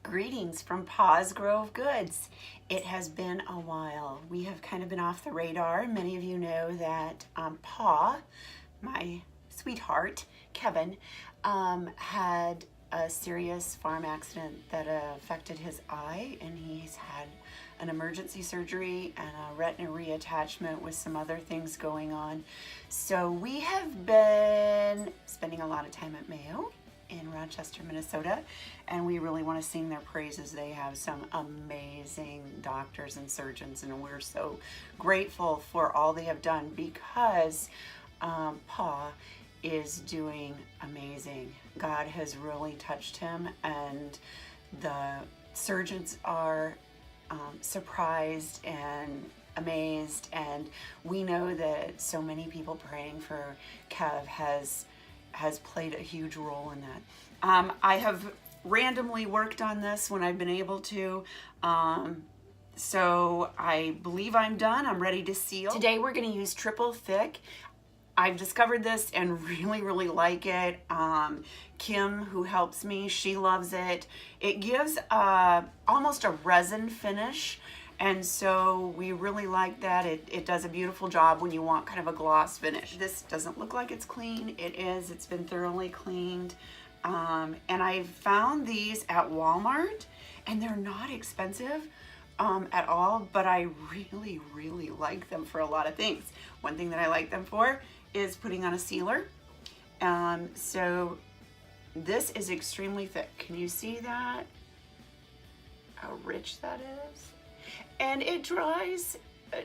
Greetings from Paws Grove Goods. It has been a while. We have kind of been off the radar. Many of you know that Paw, my sweetheart, Kevin, had a serious farm accident that affected his eye, and he's had an emergency surgery and a retina reattachment with some other things going on. So we have been spending a lot of time at Mayo in Rochester, Minnesota, and we really want to sing their praises. They have some amazing doctors and surgeons, and we're so grateful for all they have done because Paw is doing amazing. God has really touched him, and the surgeons are surprised and amazed, and we know that so many people praying for Kev has played a huge role in that. I have randomly worked on this when I've been able to. So I believe I'm done. I'm ready to seal. Today we're going to use triple thick. I've discovered this and really like it. Kim, who helps me, she loves it. It gives almost a resin finish. And so we really like that. It does a beautiful job when you want kind of a gloss finish. This doesn't look like it's clean. It is. It's been thoroughly cleaned. And I found these at Walmart, and they're not expensive at all, but I really like them for a lot of things. One thing that I like them for is putting on a sealer. So this is extremely thick. Can you see that? How rich that is? And it dries,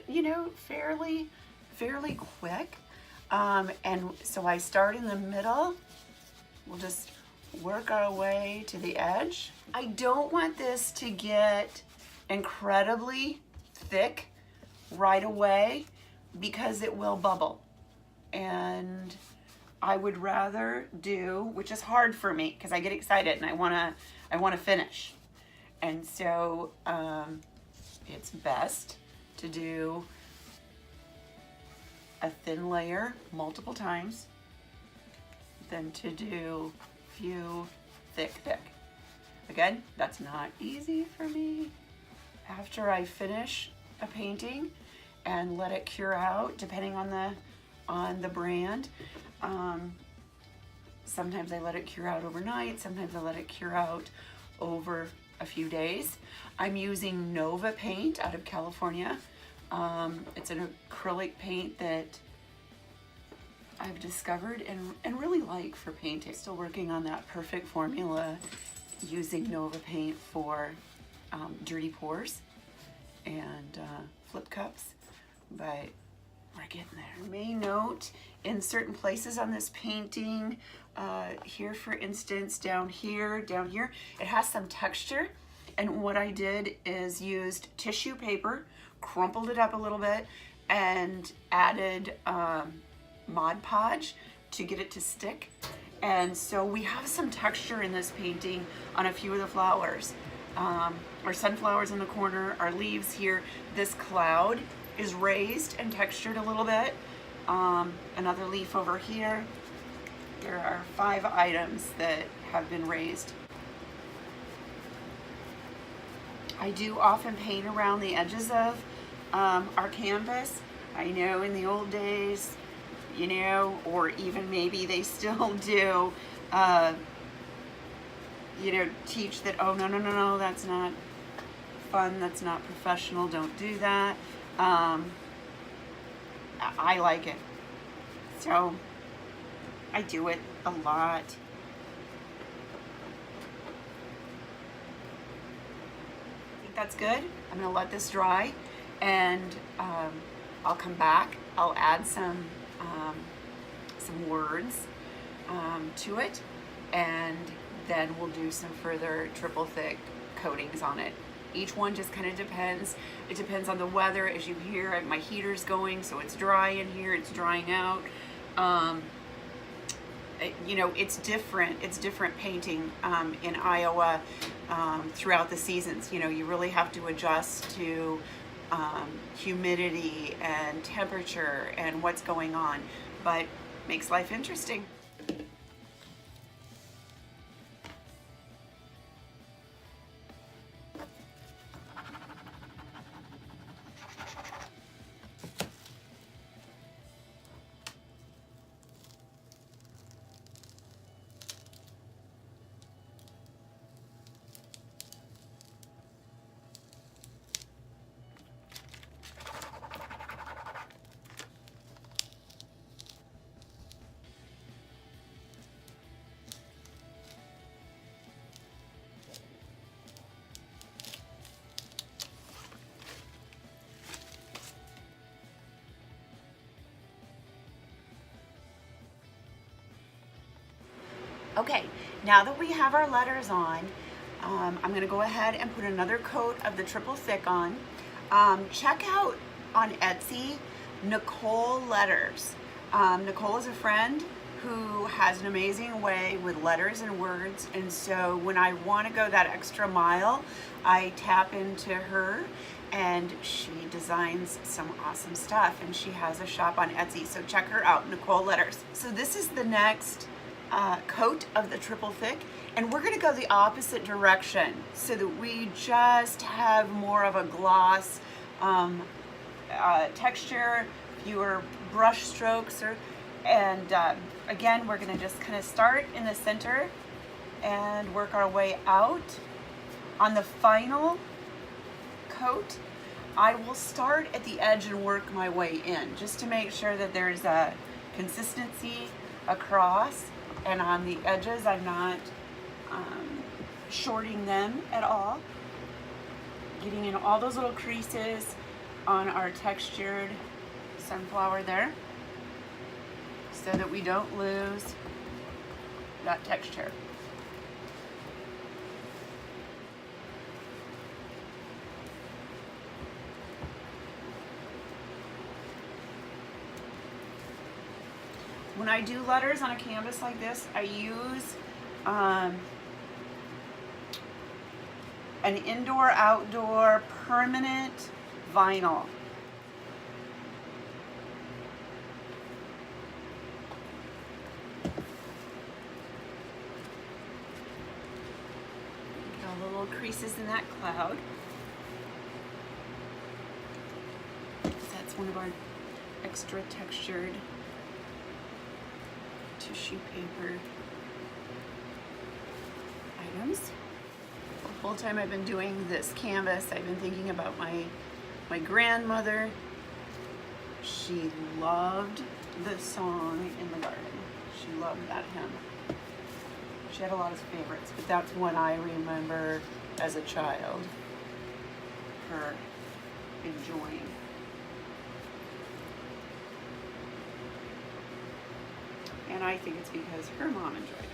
you know, fairly quick. And so I start in the middle. We'll just work our way to the edge. I don't want this to get incredibly thick right away because it will bubble. And I would rather do, which is hard for me because I get excited and I wanna finish. And so it's best to do a thin layer multiple times than to do few thick. Again, that's not easy for me. After I finish a painting and let it cure out, depending on the brand, sometimes I let it cure out overnight, sometimes I let it cure out over a few days. I'm using Nova paint out of California. It's an acrylic paint that I've discovered and really like for painting. Still working on that perfect formula using Nova paint for dirty pours and flip cups, but we're getting there. You may note in certain places on this painting, here for instance, down here, it has some texture. And what I did is used tissue paper, crumpled it up a little bit, and added Mod Podge to get it to stick. And so we have some texture in this painting on a few of the flowers. Our sunflowers in the corner, our leaves here. This cloud is raised and textured a little bit. Another leaf over here. There are 5 items that have been raised. I do often paint around the edges of our canvas. I know in the old days, you know, or even maybe they still do, you know, teach that, oh, no, that's not fun, that's not professional, don't do that. I like it. So I do it a lot. I think that's good. I'm gonna let this dry, and I'll come back. I'll add some words to it, and then we'll do some further triple thick coatings on it. Each one just kind of depends. It depends on the weather. As you hear, my heater's going, so it's dry in here, it's drying out. You know, it's different painting in Iowa throughout the seasons. You know, you really have to adjust to humidity and temperature and what's going on, but makes life interesting. Okay, now that we have our letters on, I'm going to go ahead and put another coat of the triple thick on. Check out on Etsy Nicole Letters. Nicole is a friend who has an amazing way with letters and words, and so when I want to go that extra mile, I tap into her and she designs some awesome stuff, and she has a shop on Etsy, so check her out, Nicole Letters. So this is the next coat of the triple thick, and we're going to go the opposite direction so that we just have more of a gloss texture, fewer brush strokes, and again, we're going to just kind of start in the center and work our way out. On the final coat, I will start at the edge and work my way in, just to make sure that there's a consistency across, and on the edges I'm not shorting them at all. Getting in all those little creases on our textured sunflower there, so that we don't lose that texture. When I do letters on a canvas like this, I use an indoor-outdoor permanent vinyl. Got the little creases in that cloud. That's one of our extra textured tissue paper items. The whole time I've been doing this canvas, I've been thinking about my grandmother. She loved the song in the garden. She loved that hymn. She had a lot of favorites, but that's one I remember as a child her enjoying. And I think it's because her mom enjoyed it.